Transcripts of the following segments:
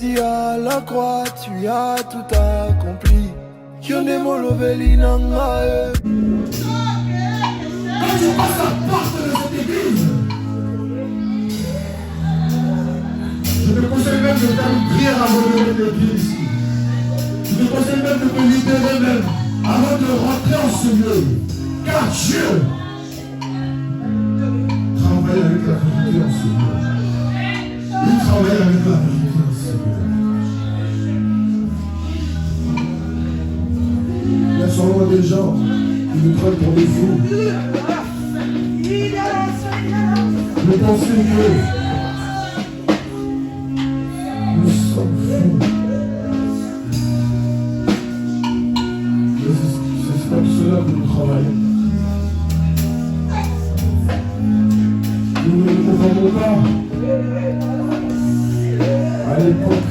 Si à la croix tu as tout accompli, Dieu ne m'a levé l'inanga. Quand tu passes la porte de cette église, je te conseille même de faire une prière avant de lever les pieds ici. Je te conseille même de te libérer même avant de rentrer en ce lieu. Car Dieu travaille avec la vérité en ce lieu. Il travaille avec la vérité en ce lieu. Il y a sûrement des gens qui nous prennent pour des fous. Mais pensez que nous sommes fous. C'est comme cela que nous travaillons. Nous ne nous confondons pas à l'époque,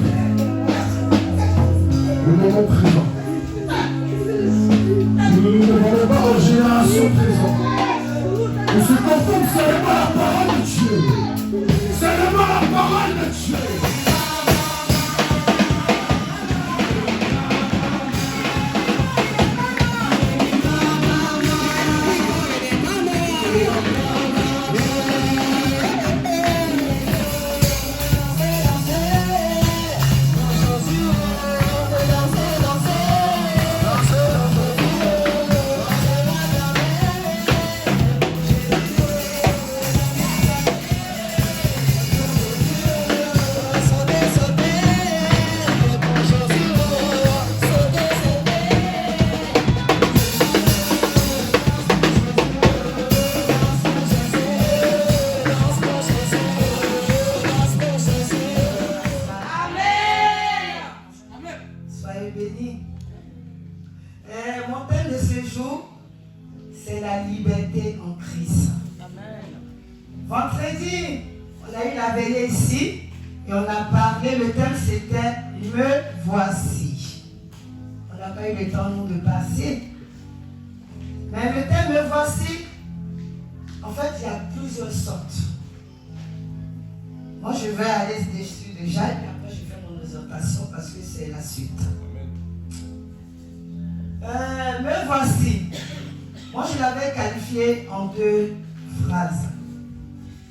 le moment présent. Nous ne nous confondons pas aux générations présentes. On se confond seulement à la parole de Dieu. Seulement la parole de Dieu. C'est la liberté en Christ. Vendredi, on a eu la veillée ici et on a parlé, le thème c'était « Me voici ». On n'a pas eu le temps nous de passer. Mais le thème « Me voici », en fait, il y a plusieurs sortes. Moi, je vais aller dessus déjà et puis après je fais mon exhortation parce que c'est la suite. Me voici. Moi, je l'avais qualifié en deux phrases.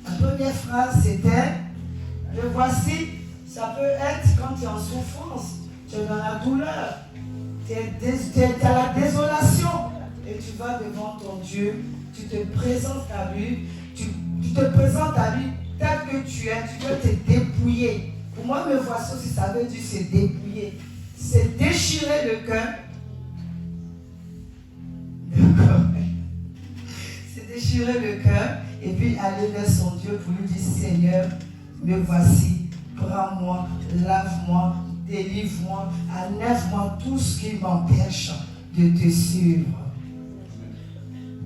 La première phrase, c'était « Me voici », ça peut être quand tu es en souffrance, tu es dans la douleur, tu es à la désolation et tu vas devant ton Dieu, tu te présentes à lui, tu te présentes à lui tel que tu es, tu veux te dépouiller. Pour moi, me voici aussi, ça veut dire se dépouiller, c'est déchirer le cœur. C'est déchirer le cœur et puis aller vers son Dieu pour lui dire Seigneur, me voici, prends-moi, lave-moi, délivre-moi, enlève-moi tout ce qui m'empêche de te suivre.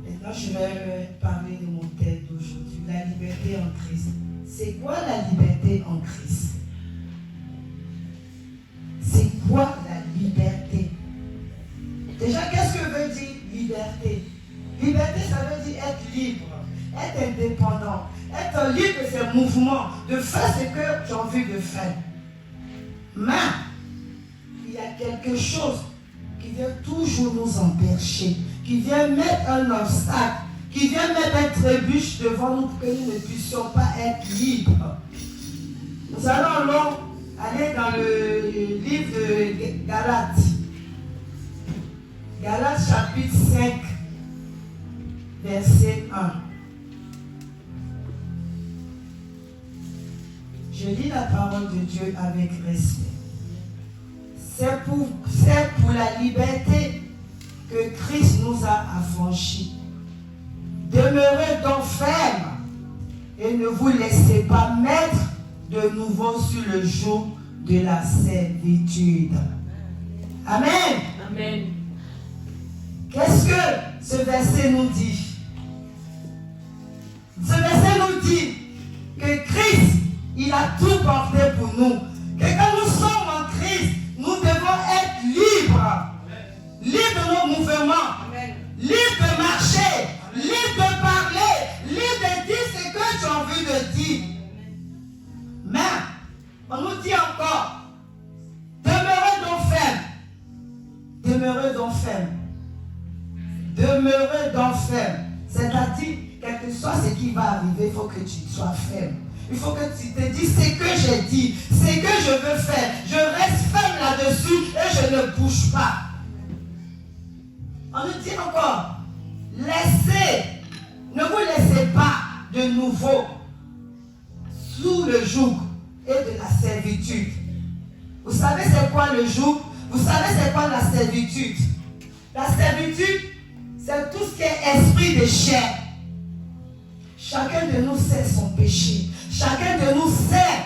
Maintenant, je vais parler de mon thème d'aujourd'hui, la liberté en Christ. C'est quoi la liberté en Christ? C'est quoi la liberté? Déjà, qu'est-ce que veut dire liberté? Liberté, ça veut dire être libre, être indépendant, être libre de ses mouvements, de faire ce que j'ai envie de faire. Mais, il y a quelque chose qui vient toujours nous empêcher, qui vient mettre un obstacle, qui vient mettre un trébuche devant nous pour que nous ne puissions pas être libres. Nous allons aller dans le livre de Galates. Galates chapitre 5, verset 1. Je lis la parole de Dieu avec respect. C'est pour la liberté que Christ nous a affranchis. Demeurez donc fermes et ne vous laissez pas mettre de nouveau sur le joug de la servitude. Amen. Amen. Qu'est-ce que ce verset nous dit? Ce verset nous dit que Christ, il a tout porté pour nous. Que quand nous sommes en Christ, nous devons être libres. Libres de nos mouvements. Libres de marcher. Libres de parler. Libres de dire ce que tu as envie de dire. Mais, on nous dit encore demeurez donc ferme. Demeurez donc ferme. C'est-à-dire, quel que soit ce qui va arriver, il faut que tu sois ferme. Il faut que tu te dises ce que j'ai dit, ce que je veux faire. Je reste ferme là-dessus et je ne bouge pas. On nous dit encore, ne vous laissez pas de nouveau sous le joug et de la servitude. Vous savez c'est quoi le joug? Vous savez c'est quoi la servitude? La servitude, c'est tout ce qui est esprit de chair. Chacun de nous sait son péché. Chacun de nous sait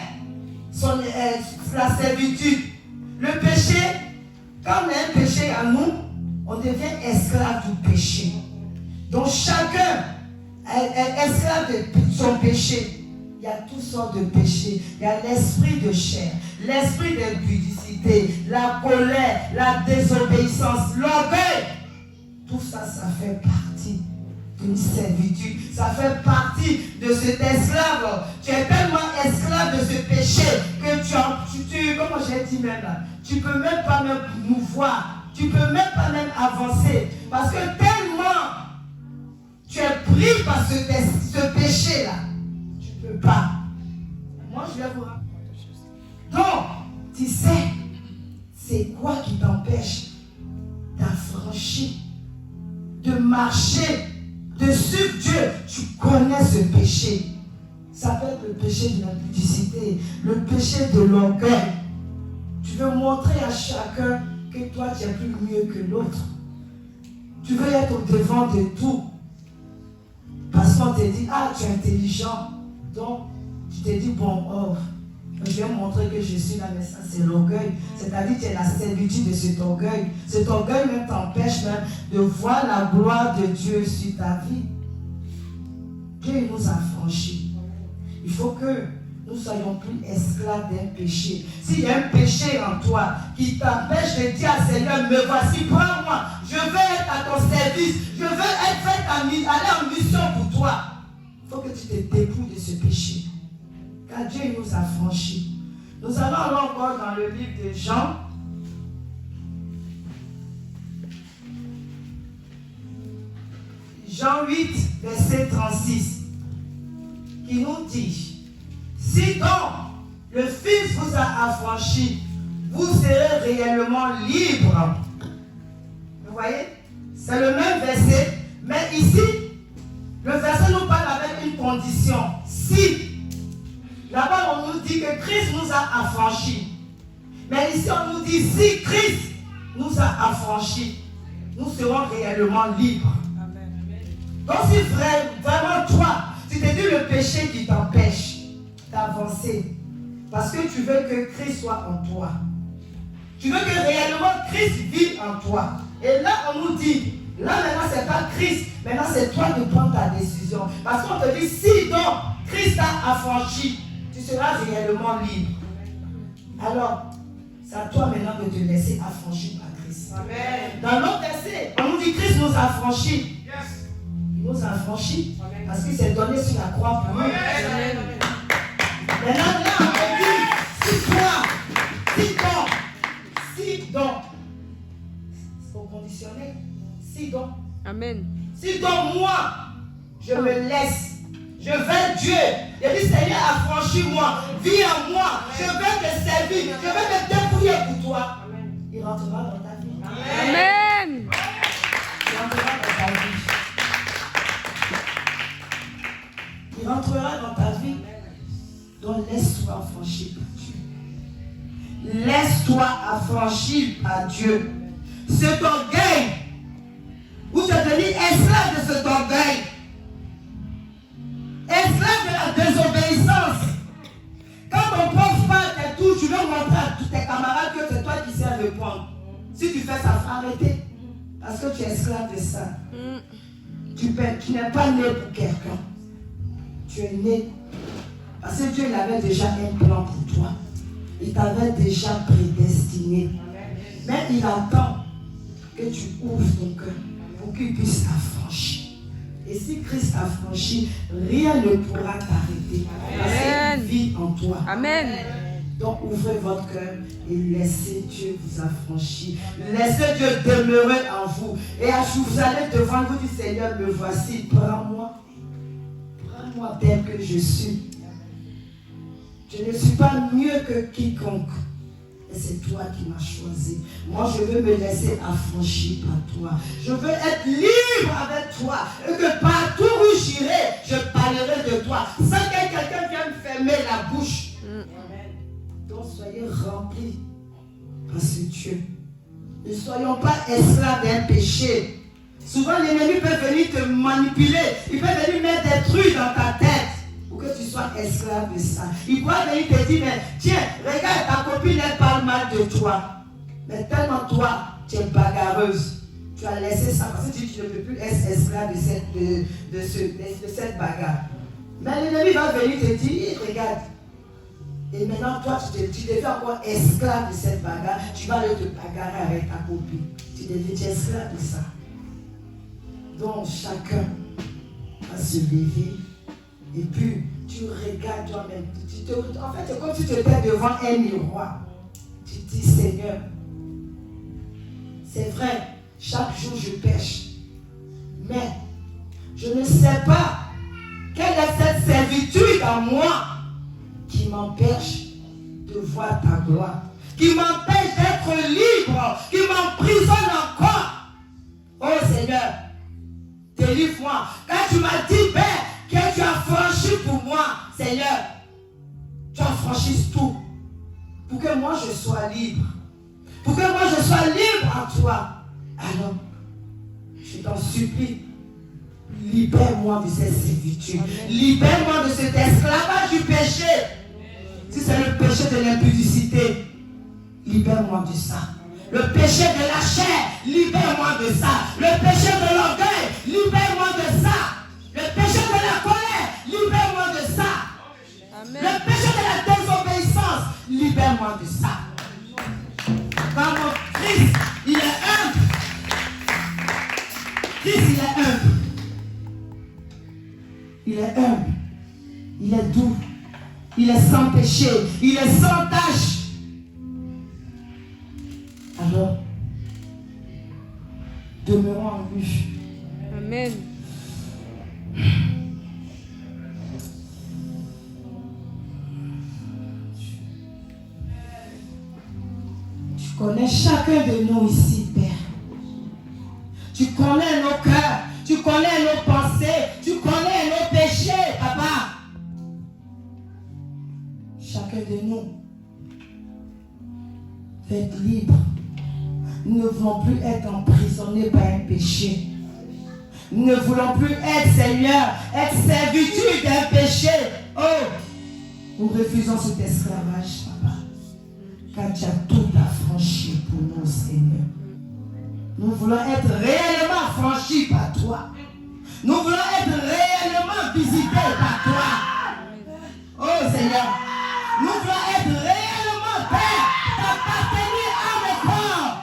la servitude. Le péché, quand on a un péché à nous, on devient esclave du péché. Donc chacun est esclave de son péché. Il y a toutes sortes de péchés. Il y a l'esprit de chair, l'esprit d'impudicité, la colère, la désobéissance, l'orgueil. Tout ça, ça fait partie d'une servitude. Ça fait partie de cet esclave. Tu es tellement esclave de ce péché que tu comment j'ai dit même là, tu ne peux même pas même mouvoir. Tu ne peux même pas même avancer. Parce que tellement tu es pris par ce péché-là. Tu ne peux pas. Moi, je vais vous raconter. Donc, tu sais, c'est quoi qui t'empêche d'affranchir, de marcher, de suivre Dieu? Tu connais ce péché. Ça peut être le péché de l'impudicité, le péché de l'orgueil. Tu veux montrer à chacun que toi tu es plus mieux que l'autre. Tu veux être au devant de tout. Parce qu'on te dit, ah tu es intelligent. Donc tu te dis, bon, oh, je vais montrer que je suis là, mais ça c'est l'orgueil. C'est-à-dire que tu es la servitude de cet orgueil. Cet orgueil même t'empêche même de voir la gloire de Dieu sur ta vie. Dieu nous a franchis. Il faut que nous ne soyons plus esclaves d'un péché. S'il y a un péché en toi qui t'empêche de dire à Seigneur, me voici, prends-moi. Je veux être à ton service. Je veux aller en mission pour toi. Il faut que tu te dépouilles de ce péché. Car Dieu nous a franchis. Nous allons aller encore dans le livre de Jean. Jean 8, verset 36. Qui nous dit, si donc le Fils vous a affranchi, vous serez réellement libre. Vous voyez? C'est le même verset, mais ici, le verset nous parle avec une condition. Si, là-bas on nous dit que Christ nous a affranchis. Mais ici on nous dit, si Christ nous a affranchis, nous serons réellement libres. Donc si vraiment toi, tu te dis le péché qui t'empêche d'avancer, parce que tu veux que Christ soit en toi. Tu veux que réellement Christ vive en toi. Et là, on nous dit, là maintenant, ce n'est pas Christ, maintenant c'est toi de prendre ta décision. Parce qu'on te dit, si donc Christ t'a affranchi, tu seras réellement libre. Alors, c'est à toi maintenant de te laisser affranchir par Christ. Amen. Dans l'autre verset, on nous dit, Christ nous a affranchis. Yes. Il nous a affranchis parce qu'il s'est donné sur la croix pour nous. Amen. Maintenant, là, on te dit, si donc, c'est au conditionnel, si donc, Amen. Si donc moi, je me laisse, je veux Dieu, il dit Seigneur, affranchis-moi, vis en moi, je veux te servir, je veux me dépouiller pour toi. Amen. Il rentrera dans ta vie. Amen. Il rentrera dans ta vie. Il rentrera dans ta vie. Donc laisse-toi affranchir par Dieu. Laisse-toi affranchir par Dieu. Cet orgueil, où tu es devenu esclave de cet orgueil, esclave de la désobéissance. Quand ton pauvre frère te touche, tu veux montrer à tous tes camarades que c'est toi qui sais le prendre. Si tu fais ça, il faut arrêter. Parce que tu es esclave de ça. Tu n'es pas né pour quelqu'un. Tu es né parce que Dieu il avait déjà un plan pour toi. Il t'avait déjà prédestiné. Mais il attend que tu ouvres ton cœur pour qu'il puisse t'affranchir. Et si Christ t'affranchit, rien ne pourra t'arrêter. Parce qu'il vit en toi. Amen. Donc ouvrez votre cœur et laissez Dieu vous affranchir. Laissez Dieu demeurer en vous. Et vous allez devant vous dire, Seigneur, me voici, prends-moi. Prends-moi tel que je suis. Je ne suis pas mieux que quiconque. Et c'est toi qui m'as choisi. Moi, je veux me laisser affranchir par toi. Je veux être libre avec toi. Et que partout où j'irai, je parlerai de toi. Sans que quelqu'un vienne me fermer la bouche. Donc, soyez remplis par ce Dieu. Ne soyons pas esclaves d'un péché. Souvent, l'ennemi peut venir te manipuler. Il peut venir mettre des trucs dans ta tête. Pour que tu sois esclave de ça. Il pourra venir te dire, mais tiens, regarde, ta copine, elle parle mal de toi. Mais tellement toi, tu es bagarreuse. Tu as laissé ça parce que tu ne peux plus être esclave de cette bagarre. Mais l'ennemi va venir te dire, regarde. Et maintenant, toi, tu deviens encore esclave de cette bagarre. Tu vas aller te bagarrer avec ta copine. Tu deviens esclave de ça. Donc, chacun va se lever. Et puis, tu regardes toi-même. En fait, c'est comme si tu étais devant un miroir. Tu dis, Seigneur, c'est vrai, chaque jour je pêche. Mais, je ne sais pas quelle est cette servitude en moi qui m'empêche de voir ta gloire. Qui m'empêche d'être libre. Qui m'emprisonne encore. Oh Seigneur, délivre-moi. Quand tu m'as dit, Père, que tu as franchi pour moi, Seigneur, tu as franchi tout. Pour que moi je sois libre. Pour que moi je sois libre en toi. Alors, je t'en supplie, libère-moi de cette servitude. Libère-moi de cet esclavage du péché. Si c'est le péché de l'impudicité, libère-moi de ça. Le péché de la chair, libère-moi de ça. Le péché de l'orgueil, libère-moi de ça. Le péché de la colère, libère-moi de ça. Amen. Le péché de la désobéissance, libère-moi de ça. Quand mon Christ, il est humble. Christ, il est humble. Il est humble. Il est doux. Il est sans péché. Il est sans tache. Alors, demeurons en lui. Amen. Tu connais chacun de nous ici, Père. Tu connais nos cœurs. Tu connais nos pensées. Tu connais nos péchés, Papa. Chacun de nous veut être libre. Nous ne voulons plus être emprisonnés par un péché. Nous ne voulons plus être, Seigneur, être servitude d'un péché. Oh, nous refusons cet esclavage, Papa. Car tu as tout affranchi pour nous, Seigneur. Nous voulons être réellement affranchis par toi. Nous voulons être réellement visités par toi. Oh, Seigneur, nous voulons être réellement, Père, t'appartenir à mon corps.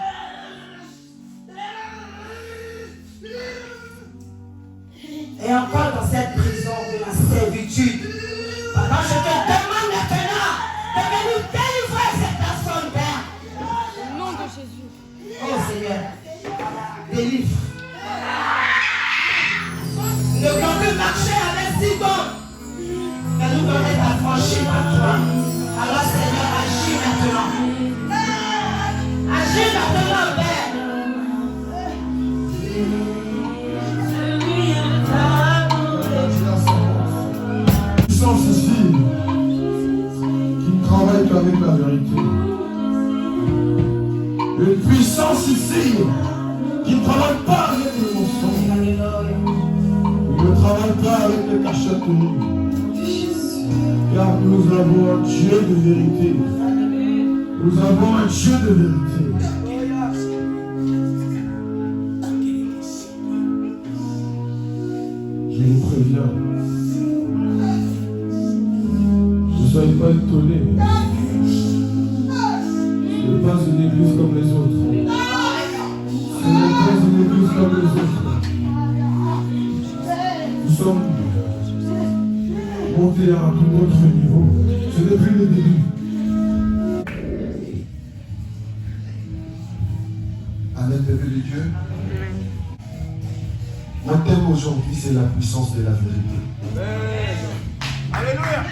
Et encore dans cette prison de la servitude, Papa, je te demande maintenant de venir délivrer cette personne, Père. Au nom de Jésus. Oh Seigneur, délivre. Ne voulons plus marcher avec Sidon, mais nous voulons être affranchis par toi. Alors Seigneur, agis maintenant. Agis maintenant, Père. Puissance ici qui ne travaille qu'avec la vérité. Une puissance ici qui ne travaille pas avec le mensonge. Il ne travaille pas avec les cachotteries. Car nous avons un Dieu de vérité. Nous avons un Dieu de vérité. Je vous préviens. Ne soyez pas étonnés. Ce n'est pas une église comme les autres. Ce n'est pas une église comme les autres. Nous sommes montés à un tout autre niveau. Ce n'est plus le début. Amen, peuple de Dieu. Mon thème aujourd'hui, c'est la puissance de la vérité. Amen. Alléluia.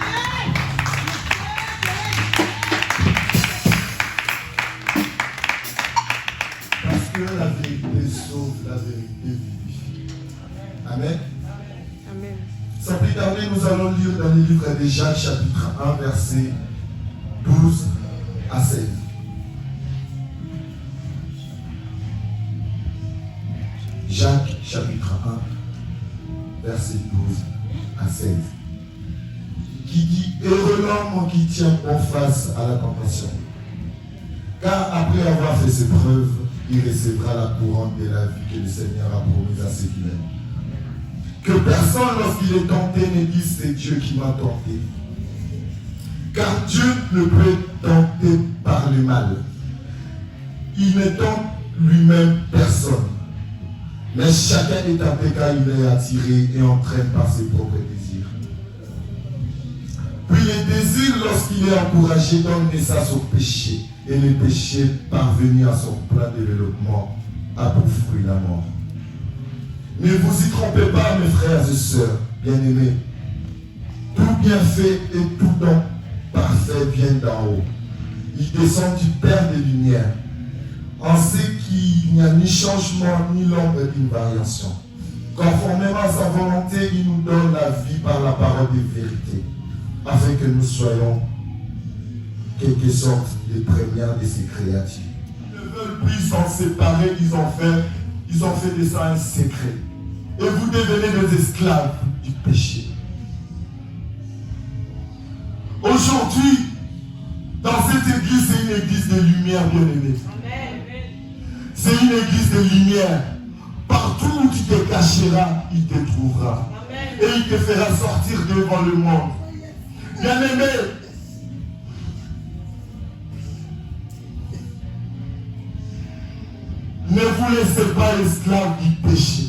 Parce que la vérité sauve, la vérité vivifie. Amen. Amen. Sans plus tarder, nous allons lire dans le livre de Jacques, chapitre 1, versets 12 à 16. Jacques, chapitre 1, versets 12 à 16. Qui dit, heureux l'homme qui tient en face à la tentation. Car après avoir fait ses preuves, il recevra la couronne de la vie que le Seigneur a promise à ceux qui l'aiment. Que personne, lorsqu'il est tenté, ne dise c'est Dieu qui m'a tenté. Car Dieu ne peut tenter par le mal. Il ne tente lui-même personne. Mais chacun est tenté car il est attiré et entraîne par ses propres désirs. Puis le désir, lorsqu'il est encouragé, donne naissance au péché. Et le péché, parvenu à son plein développement, a pour fruit la mort. Ne vous y trompez pas, mes frères et sœurs, bien-aimés. Tout bienfait et tout don parfait viennent d'en haut. Il descend du Père des Lumières. En ce qu'il n'y a ni changement, ni l'ombre d'une variation. Conformément à sa volonté, il nous donne la vie par la parole de vérité, afin que nous soyons quelque sorte les premières de ses créatures. Ils ne veulent plus s'en séparer, ils ont fait de ça un secret. Et vous devenez des esclaves du péché. Aujourd'hui, dans cette église, c'est une église de lumière, bien-aimée. C'est une église de lumière. Partout où tu te cacheras, il te trouvera. Amen. Et il te fera sortir devant le monde. Bien-aimé, ne vous laissez pas esclaves du péché.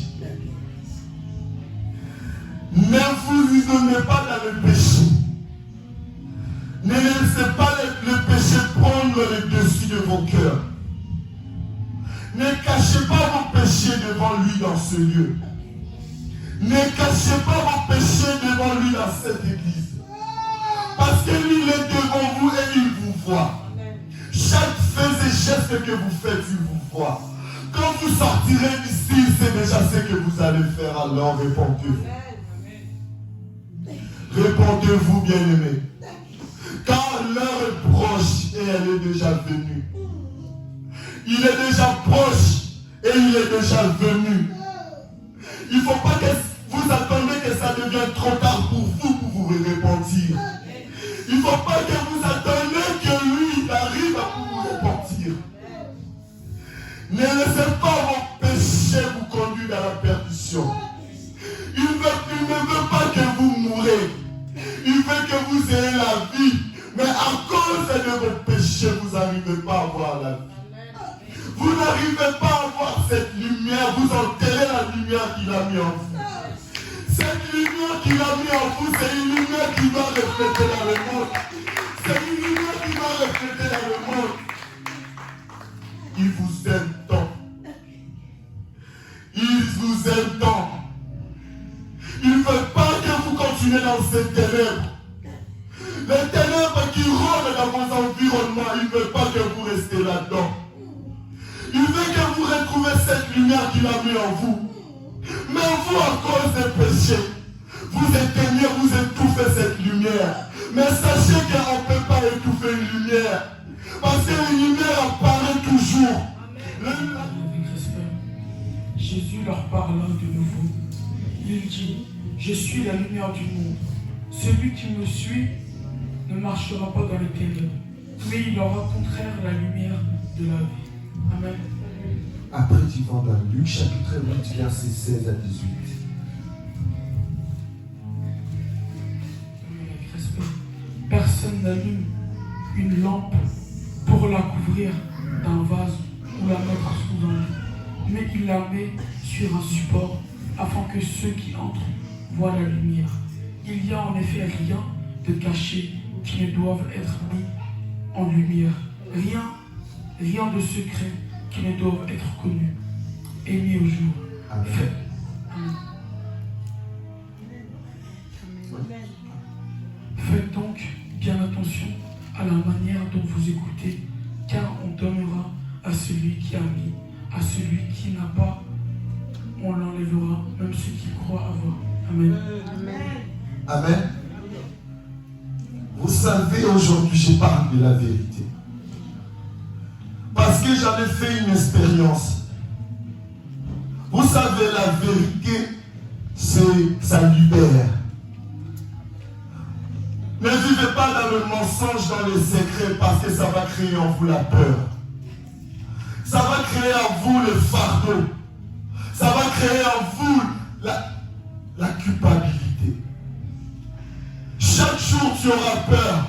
Ne vous isonnez pas dans le péché. Ne laissez pas le péché prendre le dessus de vos cœurs. Ne cachez pas vos péchés devant lui dans ce lieu. Ne cachez pas vos péchés devant lui dans cette église. Parce que lui, il est devant vous et il vous voit. Chaque fait et geste que vous faites, il vous voit. Quand vous sortirez d'ici, il sait déjà ce que vous allez faire, alors répondez-vous. Répondez-vous, bien-aimés. Car l'heure est proche et elle est déjà venue. Il est déjà proche et il est déjà venu. Il ne faut pas que vous attendez que ça devienne trop tard pour vous repentir. Il ne faut pas que vous attendiez que lui arrive à vous repentir. Ne laissez pas vos péchés vous conduire dans la perdition. Il ne veut pas que vous mourrez. Il veut que vous ayez la vie. Mais à cause de vos péchés, vous n'arrivez pas à avoir la vie. Vous n'arrivez pas à voir cette lumière. Vous enterrez la lumière qu'il a mis en vous. Cette lumière qu'il a mis en vous, c'est une lumière qui va refléter dans le monde. C'est une lumière qui va refléter dans le monde. Il vous aime tant. Il vous aime tant. Il ne veut pas que vous continuez dans ces ténèbres. Les ténèbres qui rôdent dans vos environnements, il ne veut pas que vous restez là-dedans. Il veut que vous retrouviez cette lumière qu'il a mis en vous. Mais vous, à cause des péchés, vous éteignez, vous étouffez cette lumière. Mais sachez qu'on ne peut pas étouffer une lumière. Parce que une lumière apparaît toujours. Avec respect, Jésus leur parla de nouveau. Il dit, je suis la lumière du monde. Celui qui me suit ne marchera pas dans les ténèbres, mais il aura au contraire la lumière de la vie. Amen. Après, tu vas dans Luc chapitre 8, versets 16 à 18. Avec respect, personne n'allume une lampe pour la couvrir d'un vase ou la mettre sous un lit, mais il la met sur un support afin que ceux qui entrent voient la lumière. Il n'y a en effet rien de caché qui ne doive être mis en lumière. Rien de secret qui ne doivent être connus et mis au jour. Amen. Faites donc bien attention à la manière dont vous écoutez, car on donnera à celui qui a mis, à celui qui n'a pas, on l'enlèvera, même ceux qui croient avoir. Amen. Amen. Vous savez, aujourd'hui, je parle de la vérité. Parce que j'avais fait une expérience. Vous savez, la vérité, ça libère. Ne vivez pas dans le mensonge, dans les secrets, parce que ça va créer en vous la peur. Ça va créer en vous le fardeau. Ça va créer en vous la culpabilité. Chaque jour, tu auras peur.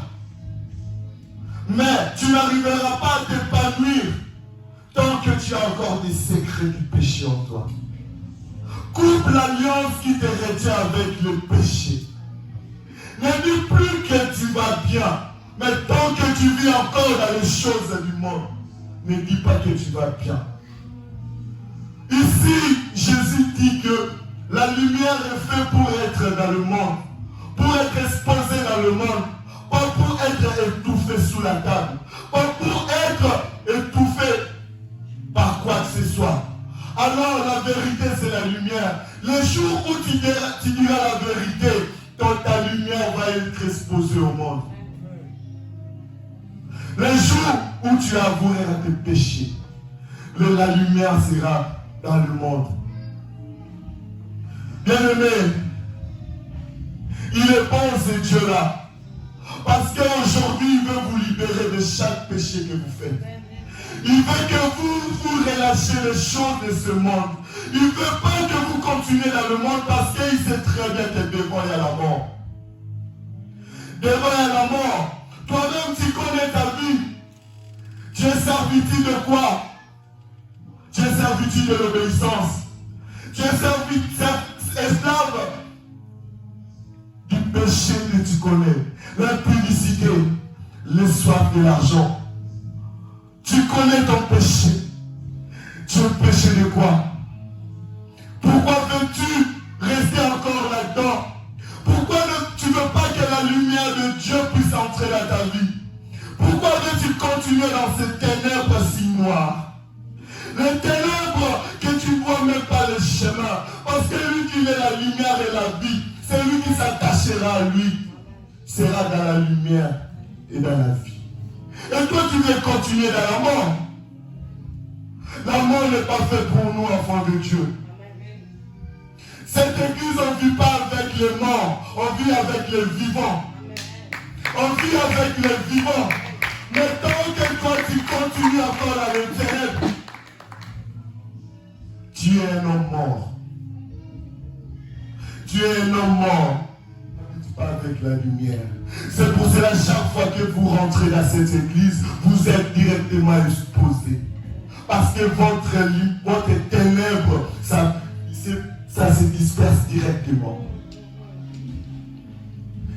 Mais tu n'arriveras pas à t'épanouir tant que tu as encore des secrets du péché en toi. Coupe l'alliance qui te retient avec le péché. Ne dis plus que tu vas bien, mais tant que tu vis encore dans les choses du monde, ne dis pas que tu vas bien. Ici, Jésus dit que la lumière est faite pour être dans le monde, pour être exposée dans le monde, pas pour être étouffée sous la table, pas pour être étouffée par quoi que ce soit. Alors la vérité, c'est la lumière. Le jour où tu diras la vérité, ta lumière va être exposée au monde. Le jour où tu avoueras tes péchés, la lumière sera dans le monde. Bien-aimé, il est bon ce Dieu-là. Parce qu'aujourd'hui, il veut vous libérer de chaque péché que vous faites. Il veut que vous relâchiez les choses de ce monde. Il ne veut pas que vous continuez dans le monde parce qu'il sait très bien que devant il y a la mort. Devant il y a la mort. Toi-même, tu connais ta vie. Tu es servitude de quoi? Tu es servitude de l'obéissance. Tu es esclave du péché que tu connais. L'impudicité, le soif de l'argent. Tu connais ton péché. Tu es péché de quoi? Pourquoi veux-tu rester encore là-dedans? Pourquoi tu ne veux pas que la lumière de Dieu puisse entrer dans ta vie? Pourquoi veux-tu continuer dans ces ténèbres si noires? Les ténèbres que tu ne vois même pas le chemin. Parce que lui qui est la lumière et la vie, c'est lui qui s'attachera à lui, sera dans la lumière et dans la vie. Et toi tu veux continuer dans la mort. La mort n'est pas faite pour nous, enfants de Dieu. Cette église, on ne vit pas avec les morts, on vit avec les vivants. On vit avec les vivants. Mais tant que toi tu continues encore dans les ténèbres, tu es un homme mort. Tu es un homme mort. Pas avec la lumière. C'est pour cela chaque fois que vous rentrez dans cette église, vous êtes directement exposé. Parce que votre ténèbre, ça se disperse directement.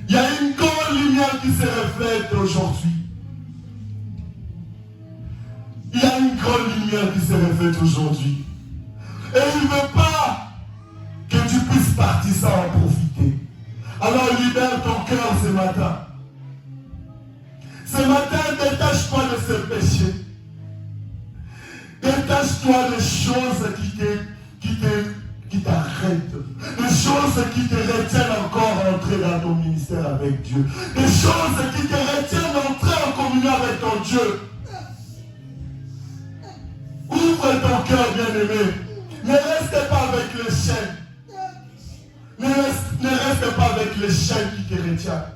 Il y a une grande lumière qui se reflète aujourd'hui. Il y a une grande lumière qui se reflète aujourd'hui. Et il ne veut pas que tu puisses partir sans en profiter. Alors libère ton cœur ce matin. Ce matin, détache-toi de ce péché. Détache-toi des choses qui t'arrêtent. Des choses qui te retiennent encore à entrer dans ton ministère avec Dieu. Des choses qui te retiennent d'entrer en communion avec ton Dieu. Ouvre ton cœur, bien-aimé. Ne reste pas avec les chaînes. Ne reste pas avec les chaînes qui te retiennent.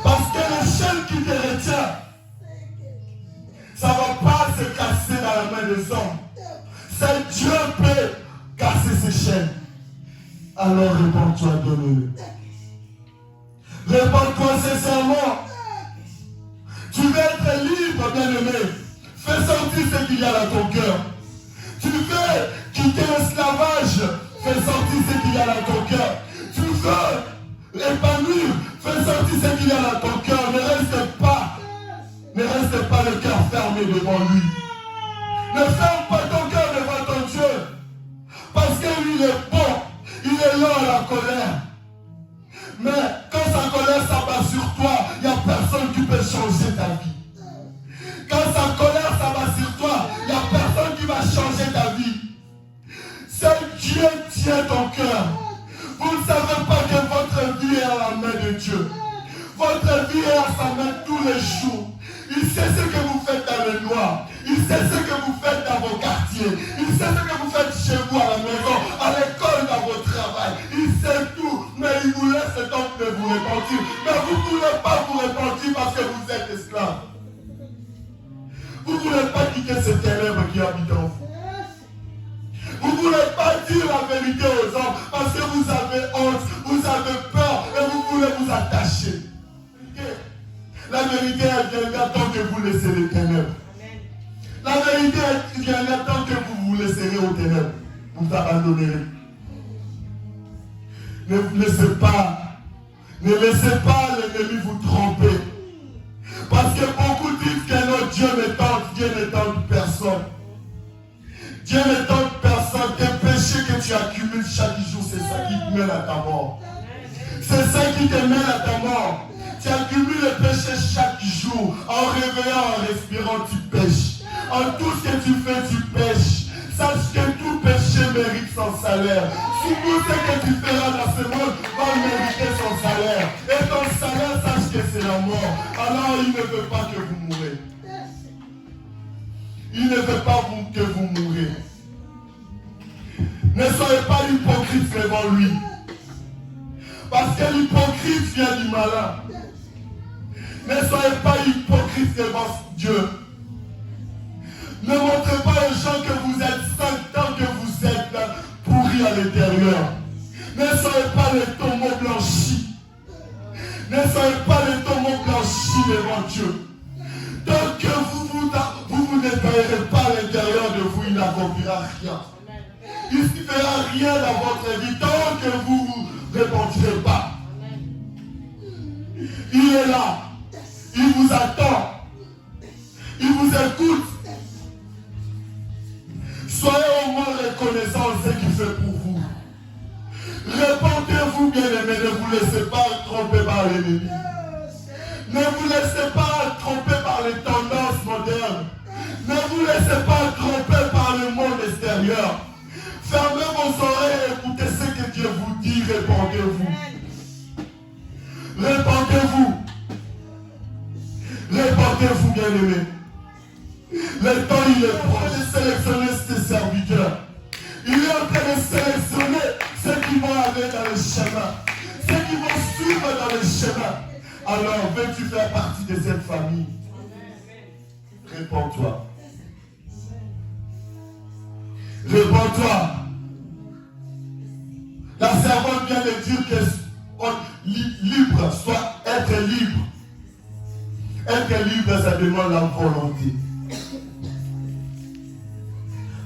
Parce que les chaînes qui te retiennent, ça ne va pas se casser dans la main des hommes. Seul Dieu peut casser ces chaînes. Alors réponds-toi, donne-le. Réponds-toi sincèrement. Tu veux être libre, bien-aimé. Fais sortir ce qu'il y a dans ton cœur. Tu veux quitter l'esclavage. Fais sortir ce qu'il y a dans ton cœur. Tu veux épanouir. Fais sortir ce qu'il y a dans ton cœur. Ne reste pas le cœur fermé devant lui. Ne ferme pas ton cœur devant ton Dieu. Parce que lui, il est bon. Il est lent à la colère. Mais quand sa colère s'abat sur toi, il n'y a personne qui peut changer ta vie. Quand sa colère s'abat sur toi, il n'y a personne qui va changer ta vie. Seul Dieu tient ton cœur. Vous ne savez pas que votre vie est à la main de Dieu. Votre vie est à sa main tous les jours. Il sait ce que vous faites dans le noir. Il sait ce que vous faites dans vos quartiers. Il sait ce que vous faites chez vous à la maison, à l'école, dans votre travail. Il sait tout, mais il vous laisse le temps de vous repentir. Mais vous ne voulez pas vous repentir parce que vous êtes esclave. Vous ne voulez pas quitter ce ténèbre qui habite en vous. Vous ne voulez pas dire la vérité aux hommes parce que vous avez honte, vous avez peur et vous voulez vous attacher. La vérité, elle vient tant que vous laissez les ténèbres. La vérité, elle vient tant que vous vous laisserez aux ténèbres. Vous abandonnerez. Ne laissez pas l'ennemi vous tromper. Parce que beaucoup disent que notre Dieu ne tente personne. Dieu ne tente personne. Tes péchés que tu accumules chaque jour, c'est ça qui te mène à ta mort. C'est ça qui te mène à ta mort. Tu accumules les péchés chaque jour. En réveillant, en respirant, tu pêches. En tout ce que tu fais, tu pêches. Sache que tout péché mérite son salaire. Tout ce que tu feras dans ce monde va mériter son salaire. Et ton salaire, sache que c'est la mort. Alors il ne veut pas que vous mourrez. Il ne veut pas que vous mourrez. Ne soyez pas hypocrite devant lui. Parce que l'hypocrite vient du malin. Ne soyez pas hypocrite devant Dieu. Ne montrez pas aux gens que vous êtes saints tant que vous êtes pourris à l'intérieur. Ne soyez pas les tombeaux blanchis. Ne soyez pas les tombeaux blanchis devant Dieu. Tant que vous nettoyerez pas à l'intérieur de vous, il n'accomplira rien. Il ne fera rien dans votre vie tant que vous ne vous repentirez pas. Il est là. Il vous attend. Il vous écoute. Soyez au moins reconnaissants de ce qu'il fait pour vous. Répentez-vous, bien-aimés. Ne vous laissez pas tromper par l'ennemi. Ne vous laissez pas tromper par les tendances modernes. Ne vous laissez pas tromper par le monde extérieur. Fermez vos oreilles et écoutez ce que Dieu vous dit. Répondez-vous. Répondez-vous. Répondez-vous, bien-aimés. Le temps, il est proche de sélectionner ses serviteurs. Il est en train de sélectionner ceux qui vont aller dans le chemin. Ceux qui vont suivre dans le chemin. Alors, veux-tu faire partie de cette famille? Réponds-toi. Réponds-toi. La servante vient de dire que libre, soit être libre. Être libre, ça demande la volonté.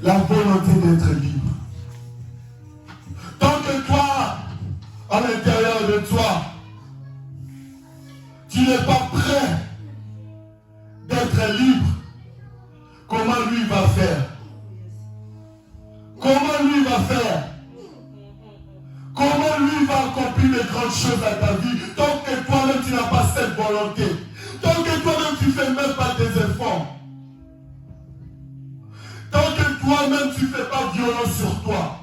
La volonté d'être libre. Tant que toi, à l'intérieur de toi, tu n'es pas prêt d'être libre, comment lui va faire? Comment lui va faire? Comment lui va accomplir les grandes choses à ta vie tant que toi-même tu n'as pas cette volonté? Tant que toi-même tu ne fais même pas tes efforts? Tant que toi-même tu ne fais pas violence sur toi?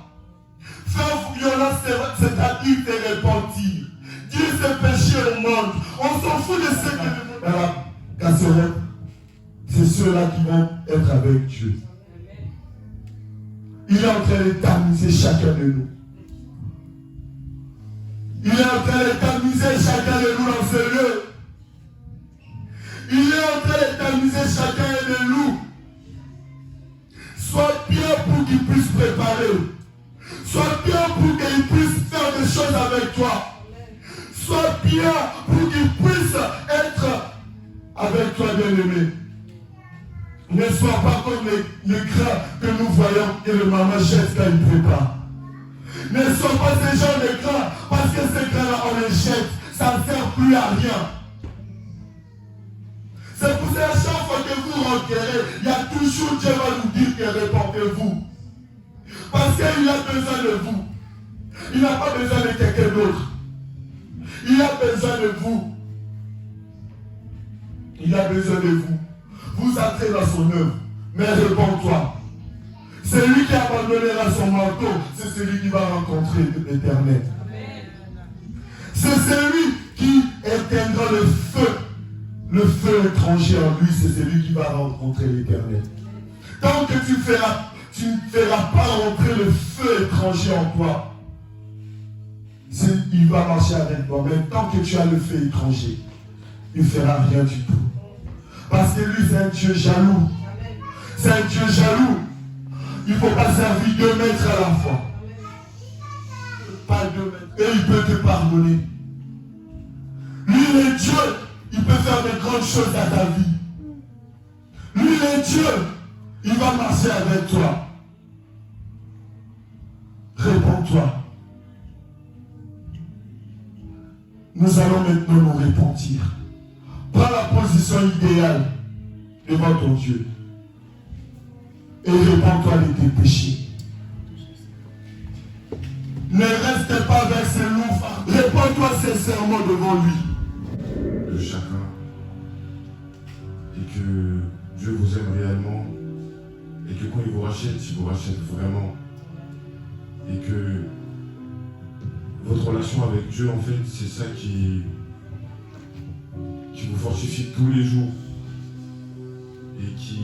Faire violence, c'est-à-dire te repentir. Dire ses péchés au monde. On s'en fout de ce que le monde... Dans la casserole, c'est ceux-là qui vont être avec Dieu. Il est en train de tamiser chacun de nous. Il est en train de tamiser chacun de nous dans ce lieu. Il est en train de tamiser chacun de nous. Sois bien pour qu'il puisse préparer. Sois bien pour qu'il puisse faire des choses avec toi. Sois bien pour qu'il puisse être avec toi, bien-aimé. Ne sois pas comme les grains que nous voyons que le maman jette quand il prépare. Ne sois pas ces gens de grains, parce que ces grains-là, on les jette. Ça ne sert plus à rien. C'est pour ça, chaque fois que vous en querelle, il y a toujours Dieu va nous dire que répondez-vous. Parce qu'il a besoin de vous. Il n'a pas besoin de quelqu'un d'autre. Il a besoin de vous. Il a besoin de vous. Vous entrez dans son œuvre. Mais réponds-toi. Celui qui abandonnera son manteau, c'est celui qui va rencontrer l'Éternel. C'est celui qui éteindra le feu. Le feu étranger en lui, c'est celui qui va rencontrer l'Éternel. Tant que tu ne feras pas rentrer le feu étranger en toi, il va marcher avec toi. Mais tant que tu as le feu étranger, il ne fera rien du tout. Parce que lui, c'est un Dieu jaloux. C'est un Dieu jaloux. Il ne faut pas servir 2 maîtres à la fois. Pas 2 maîtres. Et il peut te pardonner. Lui, il est Dieu. Il peut faire de grandes choses dans ta vie. Lui, il est Dieu. Il va marcher avec toi. Réponds-toi. Nous allons maintenant nous repentir. Prends la position idéale devant ton Dieu. Et répands-toi de tes péchés. Ne reste pas avec ces loups. Répands-toi sincèrement devant lui. De chacun. Et que Dieu vous aime réellement. Et que quand il vous rachète vraiment. Et que votre relation avec Dieu, en fait, c'est ça qui vous fortifie tous les jours. Et qui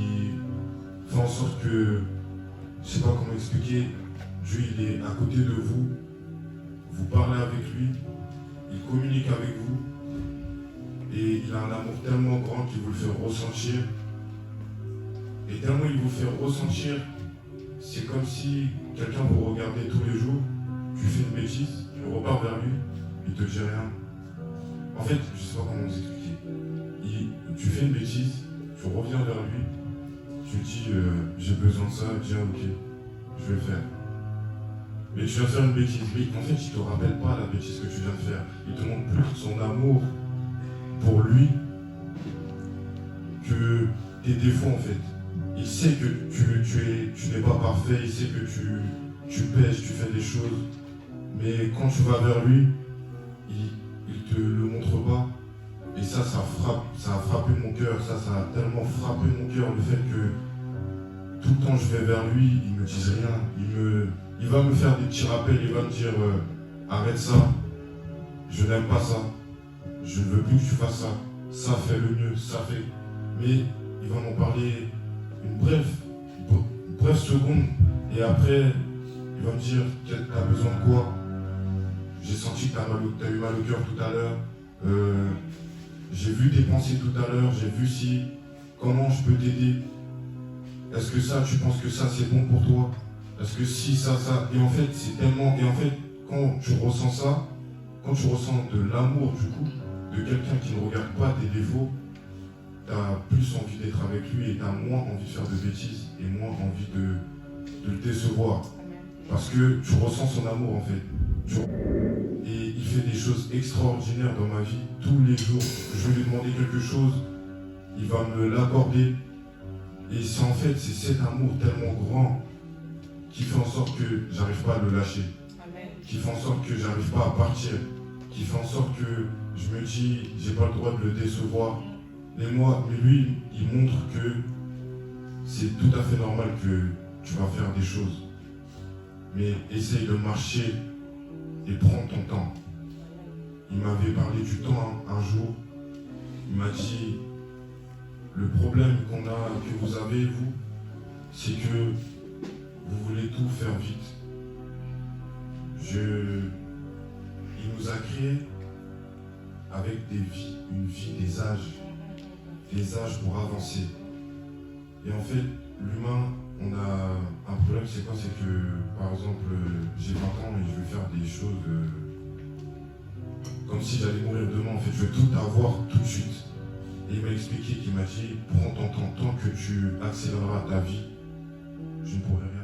fait en sorte que, je ne sais pas comment expliquer, Dieu il est à côté de vous, vous parlez avec lui, il communique avec vous, et il a un amour tellement grand qu'il vous le fait ressentir. Et tellement il vous fait ressentir, c'est comme si quelqu'un vous regardait tous les jours, tu fais une bêtise, tu repars vers lui, il te dit rien. En fait, je ne sais pas comment vous expliquer. Tu fais une bêtise, tu reviens vers lui, tu dis j'ai besoin de ça, il dit ok, je vais le faire. Mais tu viens faire une bêtise, mais en fait il ne te rappelle pas la bêtise que tu viens de faire. Il te montre plus son amour pour lui que tes défauts en fait. Il sait que tu n'es pas parfait, il sait que tu pèches, tu fais des choses, mais quand tu vas vers lui, il te le montre pas. Et ça a frappé mon cœur, ça a tellement frappé mon cœur, le fait que tout le temps je vais vers lui, il me dise rien, il va me faire des petits rappels, il va me dire arrête ça, je n'aime pas ça, je ne veux plus que tu fasses ça, ça fait le mieux, ça fait. Mais il va m'en parler une brève seconde, et après il va me dire t'as besoin de quoi? J'ai senti que t'as eu mal au cœur tout à l'heure. J'ai vu tes pensées tout à l'heure, j'ai vu comment je peux t'aider. Est-ce que ça, tu penses que ça c'est bon pour toi? Est-ce que si, ça, et en fait c'est tellement, et en fait quand tu ressens ça, quand tu ressens de l'amour du coup, de quelqu'un qui ne regarde pas tes défauts, tu as plus envie d'être avec lui et tu as moins envie de faire de bêtises et moins envie de le décevoir. Parce que tu ressens son amour en fait. Et il fait des choses extraordinaires dans ma vie tous les jours. Je vais lui demander quelque chose, il va me l'accorder. Et c'est en fait, c'est cet amour tellement grand qui fait en sorte que j'arrive pas à le lâcher. Amen. Qui fait en sorte que j'arrive pas à partir. Qui fait en sorte que je me dis, j'ai pas le droit de le décevoir. Mais lui, il montre que c'est tout à fait normal que tu vas faire des choses. Mais essaye de marcher et prends ton temps. Il m'avait parlé du temps un jour. Il m'a dit, le problème que vous avez, vous, c'est que vous voulez tout faire vite. Il nous a créés avec une vie, des âges pour avancer. Et en fait, l'humain, on a un problème, c'est quoi? C'est que, par exemple, j'ai 20 ans et je vais faire des choses comme si j'allais mourir demain. En fait, je veux tout avoir tout de suite. Et il m'a expliqué, qu'il m'a dit, prends ton temps, tant que tu accéléreras ta vie, je ne pourrai rien